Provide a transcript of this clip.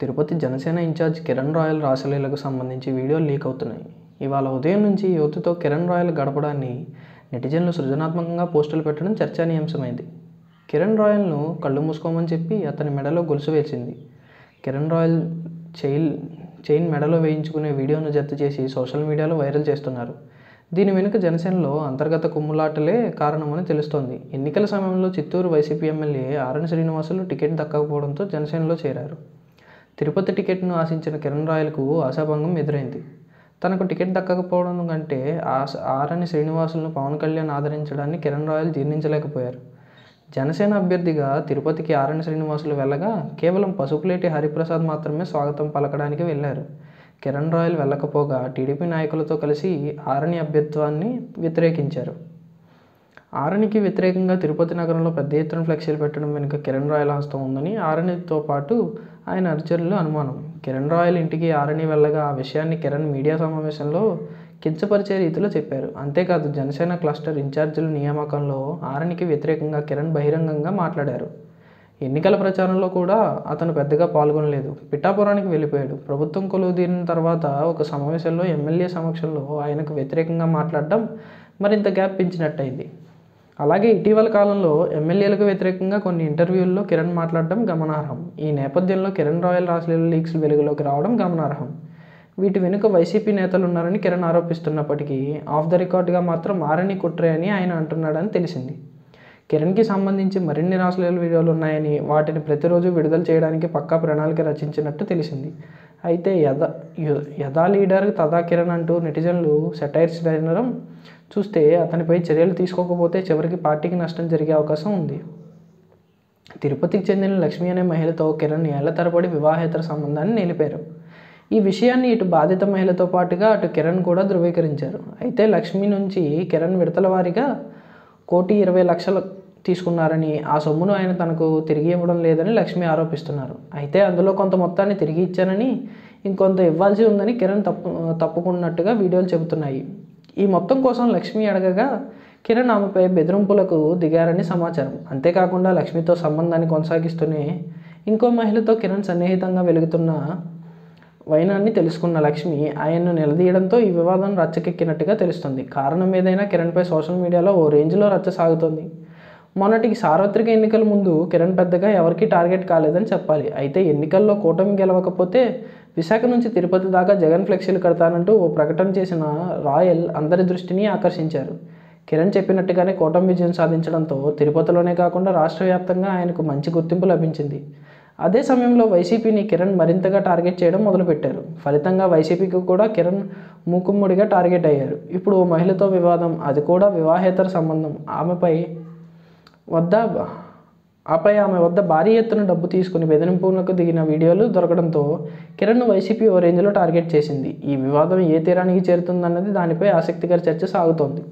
Tirupati Janasena incharge Kiran royal రాసలీలకు సంబంధించి వీడియోలు leak అవుతున్నాయి. ఇవాళ ఉదయం నుంచి యువతతో కిరణ్ రాయల్ గడపడాన్ని నెటిజన్లు సృజనాత్మకంగా పోస్టులు పెట్టడం చర్చనీయాంశమైంది. కిరణ్ రాయల్ను కళ్ళు మూసుకోమని చెప్పి అతని మెడలో గొలుసు వేసింది. కిరణ్ రాయల్ చైన్ మెడలో వేయించుకునే వీడియోను జత చేసి సోషల్ మీడియాలో వైరల్ చేస్తున్నారు. దీని వెనుక జనసేనలో అంతర్గత కుమ్ములాటలే కారణమని తెలుస్తోంది. ఎన్నికల సమయంలో చిత్తూరు వైసీపీ ఎమ్మెల్యే ఆరణి శ్రీనివాసులు టికెట్ దక్కకపోవడంతో జనసేనలో చేరారు. తిరుపతి టికెట్ను ఆశించిన కిరణ్ రాయల్కు ఆశాభంగం ఎదురైంది. తనకు టికెట్ దక్కకపోవడం కంటే ఆరణి శ్రీనివాసులను పవన్ కళ్యాణ్ ఆదరించడాన్ని కిరణ్ రాయల్ జీర్ణించలేకపోయారు. జనసేన అభ్యర్థిగా తిరుపతికి ఆరణి శ్రీనివాసులు వెళ్ళగా కేవలం పసుపులేటి హరిప్రసాద్ మాత్రమే స్వాగతం పలకడానికి వెళ్లారు. కిరణ్ రాయల్ వెళ్ళకపోగా టీడీపీ నాయకులతో కలిసి ఆరణి అభ్యర్థాన్ని వ్యతిరేకించారు. ఆరణికి వ్యతిరేకంగా తిరుపతి నగరంలో పెద్ద ఎత్తున ఫ్లెక్సీలు పెట్టడం వెనుక కిరణ్ రాయల్ హస్తం ఉందని ఆరణితో పాటు ఆయన అనుచరులు అనుమానం. కిరణ్ రాయల్ ఇంటికి ఆరణి వెళ్ళగా ఆ విషయాన్ని కిరణ్ మీడియా సమావేశంలో కించపరిచే రీతిలో చెప్పారు. అంతేకాదు జనసేన క్లస్టర్ ఇన్ఛార్జీల నియామకంలో ఆరణికి వ్యతిరేకంగా కిరణ్ బహిరంగంగా మాట్లాడారు. ఎన్నికల ప్రచారంలో కూడా అతను పెద్దగా పాల్గొనలేదు. పిఠాపురానికి వెళ్ళిపోయాడు. ప్రభుత్వం కొలువుదీరిన తర్వాత ఒక సమావేశంలో ఎమ్మెల్యే సమక్షంలో ఆయనకు వ్యతిరేకంగా మాట్లాడడం మరింత గ్యాప్ పెంచినట్టయింది. అలాగే ఇటీవల కాలంలో ఎమ్మెల్యేలకు వ్యతిరేకంగా కొన్ని ఇంటర్వ్యూల్లో కిరణ్ మాట్లాడడం గమనార్హం. ఈ నేపథ్యంలో కిరణ్ రాయల్ రాసలీల లీక్స్ వెలుగులోకి రావడం గమనార్హం. వీటి వెనుక వైసీపీ నేతలున్నారని కిరణ్ ఆరోపిస్తున్నప్పటికీ ఆఫ్ ద రికార్డ్గా మాత్రం ఆరణి కుట్రే అని ఆయన అంటున్నాడని తెలిసింది. కిరణ్కి సంబంధించి మరిన్ని రాసలీల వీడియోలు ఉన్నాయని, వాటిని ప్రతిరోజు విడుదల చేయడానికి పక్కా ప్రణాళిక రచించినట్టు తెలిసింది. అయితే యథా లీడర్ తదా కిరణ్ అంటూ నెటిజన్లు సెటైర్స్ వినడం చూస్తే అతనిపై చర్యలు తీసుకోకపోతే చివరికి పార్టీకి నష్టం జరిగే అవకాశం ఉంది. తిరుపతికి చెందిన లక్ష్మి అనే మహిళతో కిరణ్ ఏళ్ల తరబడి వివాహేతర సంబంధాన్ని నిలిపారు. ఈ విషయాన్ని ఇటు బాధిత మహిళతో పాటుగా అటు కిరణ్ కూడా ధృవీకరించారు. అయితే లక్ష్మి నుంచి కిరణ్ విడతల వారీగా 1,20,00,000 తీసుకున్నారని, ఆ సొమ్మును ఆయన తనకు తిరిగి ఇవ్వడం లేదని లక్ష్మి ఆరోపిస్తున్నారు. అయితే అందులో కొంత మొత్తాన్ని తిరిగి ఇచ్చానని, ఇంకొంత ఇవ్వాల్సి ఉందని కిరణ్ తప్పుకున్నట్టుగా వీడియోలు చెబుతున్నాయి. ఈ మొత్తం కోసం లక్ష్మి అడగగా కిరణ్ ఆమెపై బెదిరింపులకు దిగారని సమాచారం. అంతేకాకుండా లక్ష్మితో సంబంధాన్ని కొనసాగిస్తూనే ఇంకో మహిళతో కిరణ్ సన్నిహితంగా వెలుగుతున్న వైనాన్ని తెలుసుకున్న లక్ష్మి ఆయన్ను నిలదీయడంతో ఈ వివాదం రచ్చకెక్కినట్టుగా తెలుస్తుంది. కారణం ఏదైనా కిరణ్పై సోషల్ మీడియాలో ఓ రేంజ్లో రచ్చ సాగుతోంది. మొన్నటికి సార్వత్రిక ఎన్నికల ముందు కిరణ్ పెద్దగా ఎవరికీ టార్గెట్ కాలేదని చెప్పాలి. అయితే ఎన్నికల్లో కూటమి గెలవకపోతే విశాఖ నుంచి తిరుపతి దాకా జగన్ ఫ్లెక్సీలు కడతానంటూ ఓ ప్రకటన చేసిన రాయల్ అందరి దృష్టిని ఆకర్షించారు. కిరణ్ చెప్పినట్టుగానే కూటమి విజయం సాధించడంతో తిరుపతిలోనే కాకుండా రాష్ట్ర వ్యాప్తంగా ఆయనకు మంచి గుర్తింపు లభించింది. అదే సమయంలో వైసీపీని కిరణ్ మరింతగా టార్గెట్ చేయడం మొదలుపెట్టారు. ఫలితంగా వైసీపీకి కూడా కిరణ్ మూకుమ్మడిగా టార్గెట్ అయ్యారు. ఇప్పుడు ఓ మహిళతో వివాదం, అది కూడా వివాహేతర సంబంధం. ఆమె వద్ద భారీ ఎత్తున డబ్బు తీసుకుని బెదిరింపులకు దిగిన వీడియోలు దొరకడంతో కిరణ్ను వైసీపీ ఓ రేంజ్లో టార్గెట్ చేసింది. ఈ వివాదం ఏ తీరానికి చేరుతుందన్నది దానిపై ఆసక్తికర చర్చ సాగుతోంది.